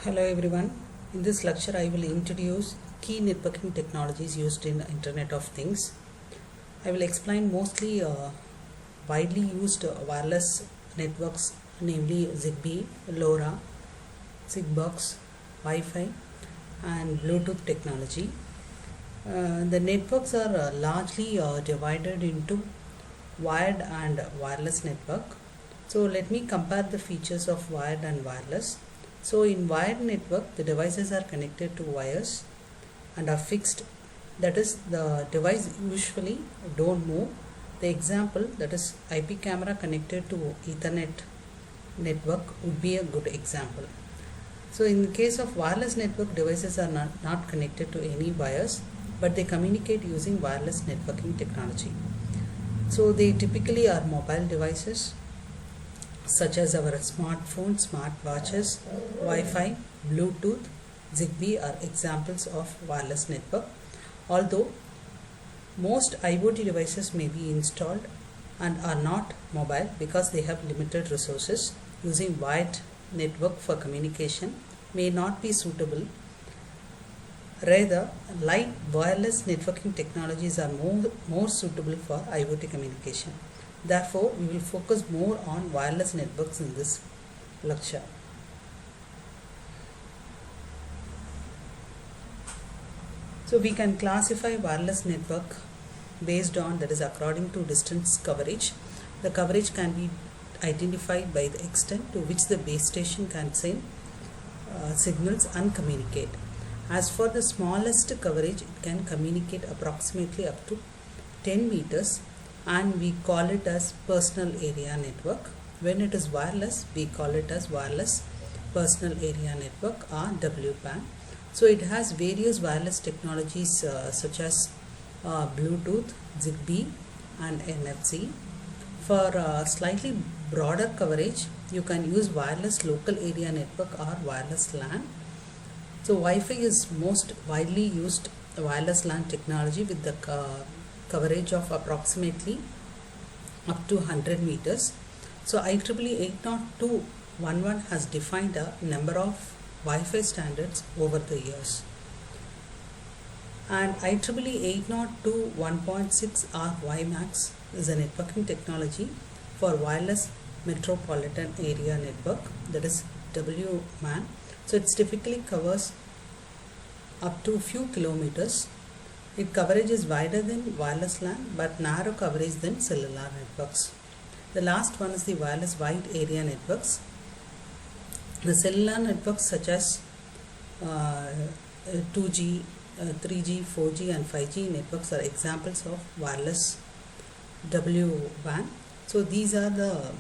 Hello everyone. In this lecture I will introduce key networking technologies used in Internet of Things. I will explain mostly widely used wireless networks, namely Zigbee, LoRa, Sigfox, Wi-Fi and Bluetooth technology. The networks are largely divided into wired and wireless network. So let me compare the features of wired and wireless. So in wired network, the devices are connected to wires and are fixed. That is, the device usually don't move. The example, that is IP camera connected to Ethernet network, would be a good example. So in case of wireless network, devices are not connected to any wires, but they communicate using wireless networking technology. So they typically are mobile devices such as our smartphones, smart watches, Wi-Fi, Bluetooth, Zigbee are examples of wireless network. Although most IoT devices may be installed and are not mobile because they have limited resources, using wired network for communication may not be suitable. Rather, light wireless networking technologies are more suitable for IoT communication. Therefore, we will focus more on wireless networks in this lecture. So we can classify wireless network based on, that is, according to distance coverage. The coverage can be identified by the extent to which the base station can send signals and communicate. As for the smallest coverage, it can communicate approximately up to 10 meters and we call it as personal area network. When it is wireless, we call it as wireless personal area network or WPAN. So it has various wireless technologies such as Bluetooth, Zigbee and NFC. For slightly broader coverage, you can use wireless local area network or wireless LAN. So Wi-Fi is most widely used wireless LAN technology with the coverage of approximately up to 100 meters. So IEEE 802.11 has defined a number of Wi-Fi standards over the years. And IEEE 802.1.6 or WiMAX is a networking technology for wireless metropolitan area network, that is WMAN. So it typically covers up to few kilometers. Its coverage is wider than wireless LAN but narrow coverage than cellular networks. The last one is the wireless wide area networks. The cellular networks such as 2G, 3G, 4G and 5G networks are examples of wireless WWAN. So these are the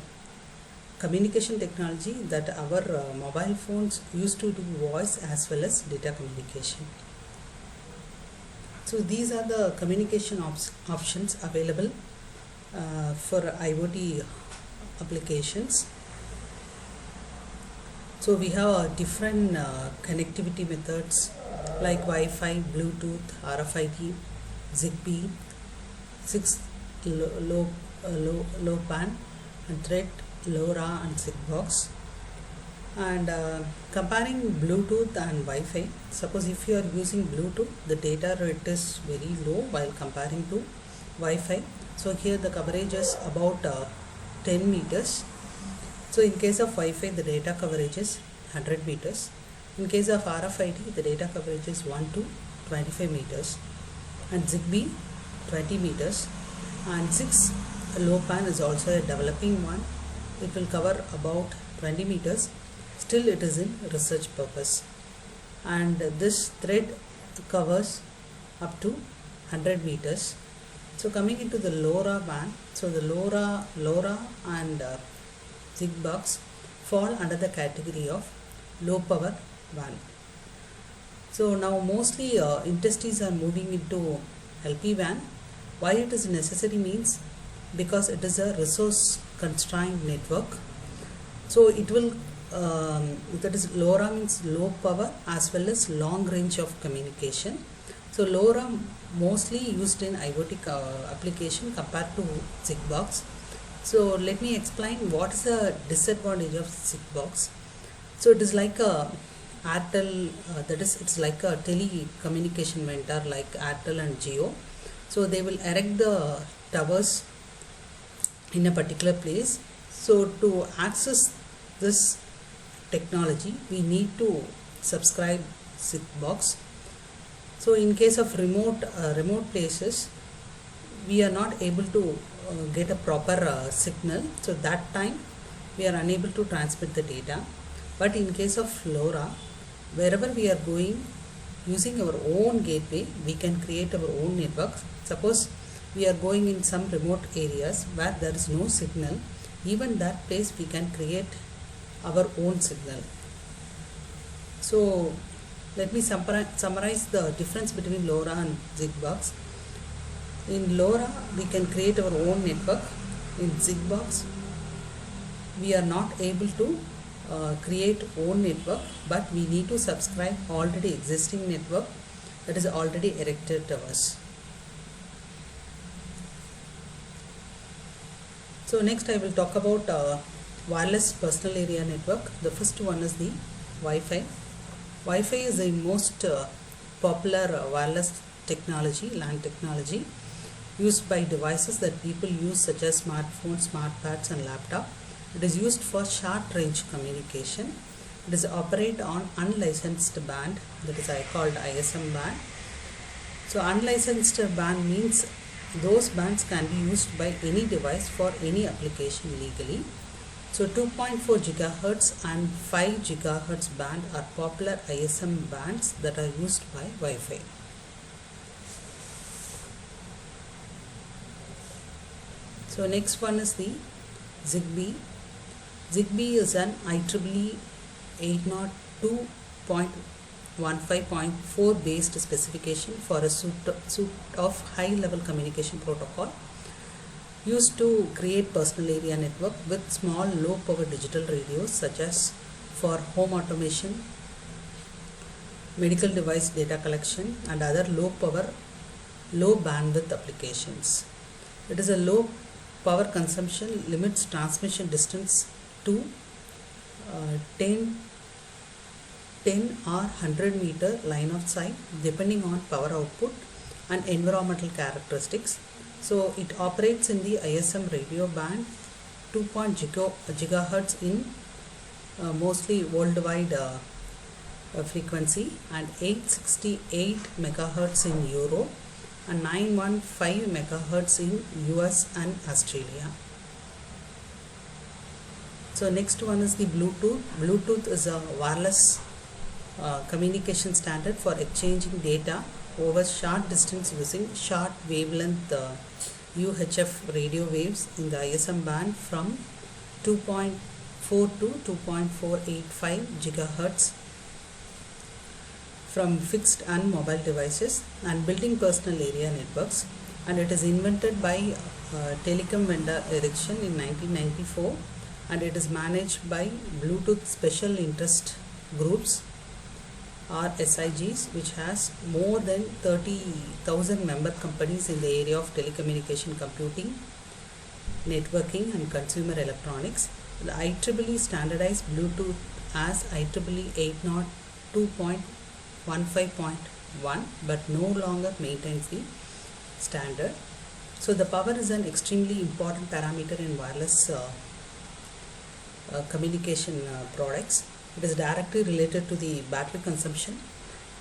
communication technology that our mobile phones used to do voice as well as data communication. So these are the communication options available for IoT applications. So we have different connectivity methods like Wi-Fi, Bluetooth, RFID, Zigbee, 6 low pan and Thread, LoRa and Sigfox. And comparing Bluetooth and Wi-Fi, suppose if you are using Bluetooth, the data rate is very low while comparing to Wi-Fi. So here the coverage is about 10 meters. So in case of Wi-Fi, the data coverage is 100 meters. In case of RFID, the data coverage is 1 to 25 meters. And Zigbee, 20 meters. And 6 low pan is also a developing one. It will cover about 20 meters. Still it is in research purpose. And this Thread covers up to 100 meters. So coming into the LoRa band, so the LoRa and Sigfox fall under the category of low power WAN. So now mostly industries are moving into LPWAN. Why it is necessary means because it is a resource constrained network. So it will that is LoRa means low power as well as long range of communication. So LoRa mostly used in IoT application compared to Sigfox. So let me explain what is the disadvantage of Sigfox. So it is like a Airtel, that is, it's like a telecommunication vendor like Airtel and Jio. So they will erect the towers in a particular place. So to access this technology, we need to subscribe Sigbox. So in case of remote places, we are not able to get a proper signal. So that time we are unable to transmit the data. But in case of LoRa, wherever we are going, using our own gateway, we can create our own network. Suppose we are going in some remote areas where there is no signal, even that place we can create our own signal. So let me summarize the difference between LoRa and Sigbox. In LoRa, we can create our own network. In Sigbox, we are not able to create own network, but we need to subscribe already existing network that is already erected towers. So next I will talk about wireless personal area network. The first one is the Wi-Fi. Wi-Fi is the most popular wireless technology, LAN technology, used by devices that people use such as smartphones, smartpads and laptop. It is used for short range communication. It is operate on unlicensed band, that is called ISM band. So unlicensed band means those bands can be used by any device for any application legally. So 2.4 GHz and 5 GHz band are popular ISM bands that are used by Wi-Fi. So next one is the Zigbee. Zigbee is an IEEE 802.15.4 based specification for a suite of high-level communication protocol used to create personal area network with small low-power digital radios such as for home automation, medical device data collection and other low-power, low-bandwidth applications. It is a low power consumption, limits transmission distance to 10 or 100 meter line of sight depending on power output and environmental characteristics. So it operates in the ISM radio band 2.0 GHz in mostly worldwide frequency and 868 MHz in Europe and 915 MHz in US and Australia. So next one is the Bluetooth. Bluetooth is a wireless communication standard for exchanging data over short distance using short wavelength UHF radio waves in the ISM band from 2.4 to 2.485 GHz from fixed and mobile devices and building personal area networks, and it is invented by telecom vendor Ericsson in 1994 and it is managed by Bluetooth Special Interest Groups or SIGs, which has more than 30,000 member companies in the area of telecommunication, computing, networking and consumer electronics. The IEEE standardized Bluetooth as IEEE 802.15.1 but no longer maintains the standard. So the power is an extremely important parameter in wireless communication products. It is directly related to the battery consumption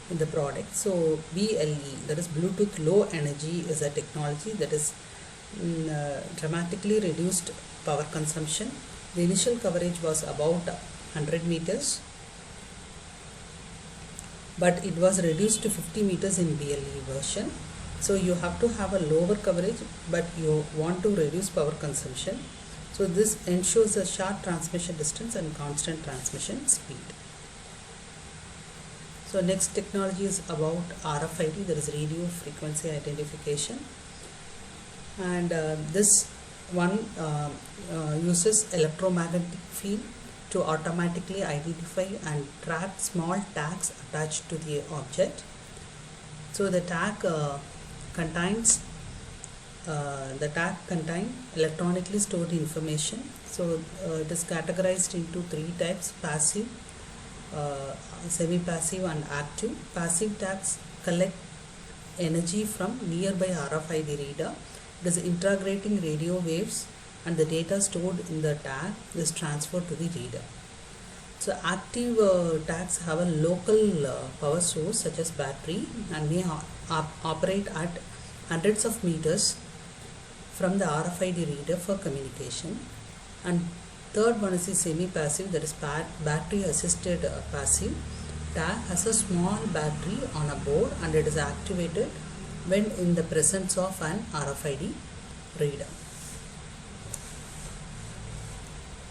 in the product. So BLE, that is Bluetooth Low Energy, is a technology that is dramatically reduced power consumption. The initial coverage was about 100 meters, but it was reduced to 50 meters in BLE version. So you have to have a lower coverage, but you want to reduce power consumption. So this ensures a short transmission distance and constant transmission speed. So next technology is about RFID, that is radio frequency identification, and this one uses electromagnetic field to automatically identify and track small tags attached to the object. So the tag contains electronically stored information. So it is categorized into three types: passive, semi-passive and active. Passive tags collect energy from nearby RFID reader. It is integrating radio waves and the data stored in the tag is transferred to the reader. So active tags have a local power source such as battery and may operate at hundreds of meters from the RFID reader for communication. And third one is the semi-passive, that is battery assisted passive. Tag has a small battery on a board and it is activated when in the presence of an RFID reader.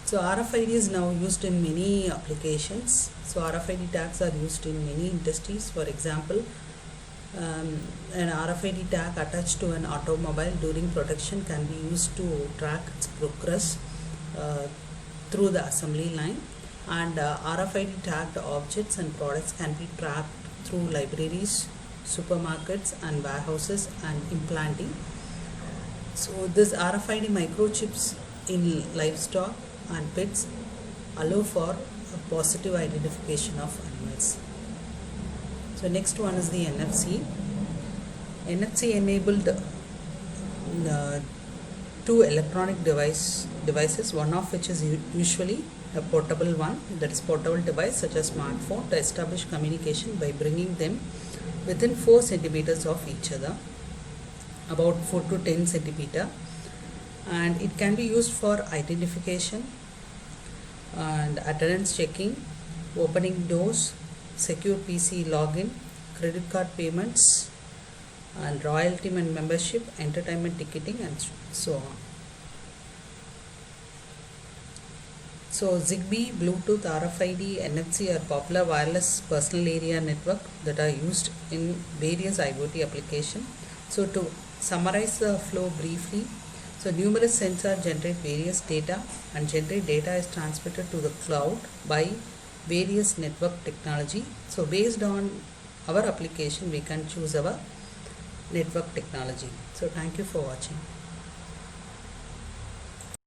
So RFID is now used in many applications. So RFID tags are used in many industries. For example, an RFID tag attached to an automobile during production can be used to track its progress through the assembly line, and RFID tagged objects and products can be tracked through libraries, supermarkets and warehouses and implanting. So this RFID microchips in livestock and pets allow for a positive identification of animals. So next one is the NFC. NFC enabled two electronic devices, one of which is usually a portable one, that is portable device such as smartphone, to establish communication by bringing them within 4 centimeters of each other, about 4 to 10 centimeter, and it can be used for identification and attendance checking, opening doors, secure PC login, credit card payments, and royalty and membership, entertainment ticketing, and so on. So Zigbee, Bluetooth, RFID, NFC are popular wireless personal area network that are used in various IoT applications. So to summarize the flow briefly, so numerous sensors generate various data, and generate data is transmitted to the cloud by various network technology. So based on our application, we can choose our network technology. So thank you for watching.